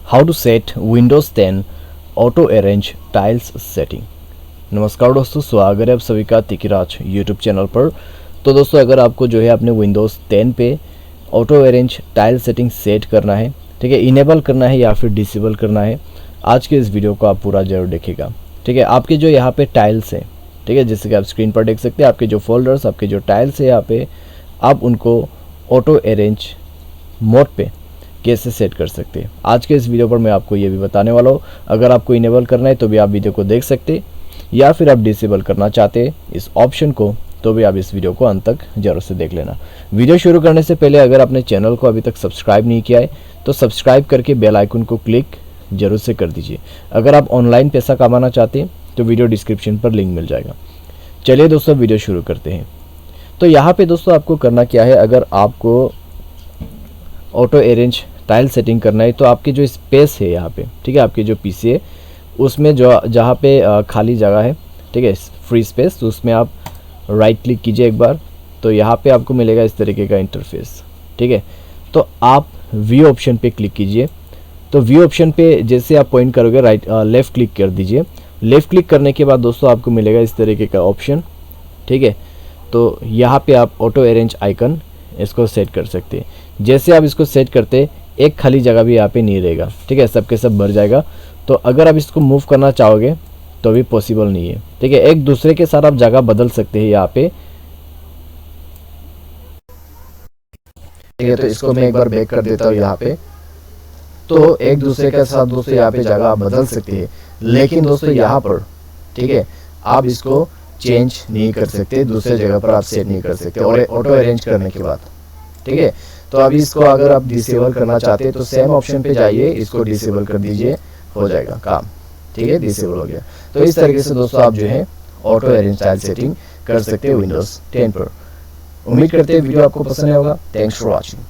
How to set Windows 10 auto arrange tiles setting. नमस्कार दोस्तों, स्वागत है आप सभी का तिकिराज यूट्यूब चैनल पर। तो दोस्तों, अगर आपको जो है अपने विंडोज़ 10 पे auto arrange tile setting set करना है, ठीक है, इनेबल करना है या फिर डिसेबल करना है, आज के इस वीडियो को आप पूरा जरूर देखिएगा। ठीक है, आपके जो यहाँ पे टाइल्स है, ठीक है, जैसे कि आप स्क्रीन पर देख सकते हैं, आपके जो फोल्डर्स, आपके जो टाइल्स है यहाँ पे, आप उनको ऑटो अरेंज मोड पे कैसे सेट कर सकते हैं। आज के इस वीडियो पर मैं आपको ये भी बताने वाला हूँ। अगर आपको इनेबल करना है तो भी आप वीडियो को देख सकते हैं, या फिर आप डिसेबल करना चाहते हैं इस ऑप्शन को तो भी आप इस वीडियो को अंत तक जरूर से देख लेना। वीडियो शुरू करने से पहले अगर आपने चैनल को अभी तक सब्सक्राइब नहीं किया है तो सब्सक्राइब करके बेल आइकन को क्लिक जरूर से कर दीजिए। अगर आप ऑनलाइन पैसा कमाना चाहते हैं तो वीडियो डिस्क्रिप्शन पर लिंक मिल जाएगा। चलिए दोस्तों, वीडियो शुरू करते हैं। तो यहाँ पे दोस्तों आपको करना क्या है, अगर आपको ऑटो अरेंज टाइल सेटिंग करना है तो आपकी जो स्पेस है यहाँ पे, ठीक है, आपकी जो पीसी है उसमें जो जहाँ पे खाली जगह है, ठीक है, फ्री स्पेस, तो उसमें आप राइट क्लिक कीजिए एक बार। तो यहाँ पे आपको मिलेगा इस तरीके का इंटरफेस, ठीक है। तो आप व्यू ऑप्शन पे क्लिक कीजिए। तो व्यू ऑप्शन पे जैसे आप पॉइंट करोगे लेफ़्ट क्लिक कर दीजिए। लेफ़्ट क्लिक करने के बाद दोस्तों आपको मिलेगा इस तरीके का ऑप्शन, ठीक है। तो यहाँ पे आप ऑटो अरेंज आइकन इसको सेट कर सकते हैं। जैसे आप इसको सेट करते एक खाली जगह भी यहाँ पे नहीं रहेगा, ठीक है, सबके सब भर जाएगा। तो अगर आप इसको मूव करना चाहोगे तो भी पॉसिबल नहीं है, ठीक है। एक दूसरे के साथ आप जगह बदल सकते हैं यहाँ पे, ठीक है। तो इसको मैं एक बार बैक कर देता हूँ यहाँ पे। तो एक दूसरे के साथ दोस्तों यहाँ पे जगह आप बदल सकते हैं, लेकिन दोस्तों यहाँ पर, ठीक है, आप इसको चेंज नहीं कर सकते, दूसरे जगह पर आप सेट नहीं कर सकते और ऑटो अरेंज करने के बाद, ठीक है। तो अभी इसको अगर आप डिसेबल करना चाहते हैं तो सेम ऑप्शन पे जाइए, इसको डिसेबल कर दीजिए, हो जाएगा काम, ठीक है, डिसेबल हो गया। तो इस तरीके से दोस्तों आप जो है ऑटो अरेंज टाइल सेटिंग कर सकते हैं विंडोज़ 10 पर। उम्मीद करते हैं वीडियो आपको पसंद आया होगा। Thanks for watching.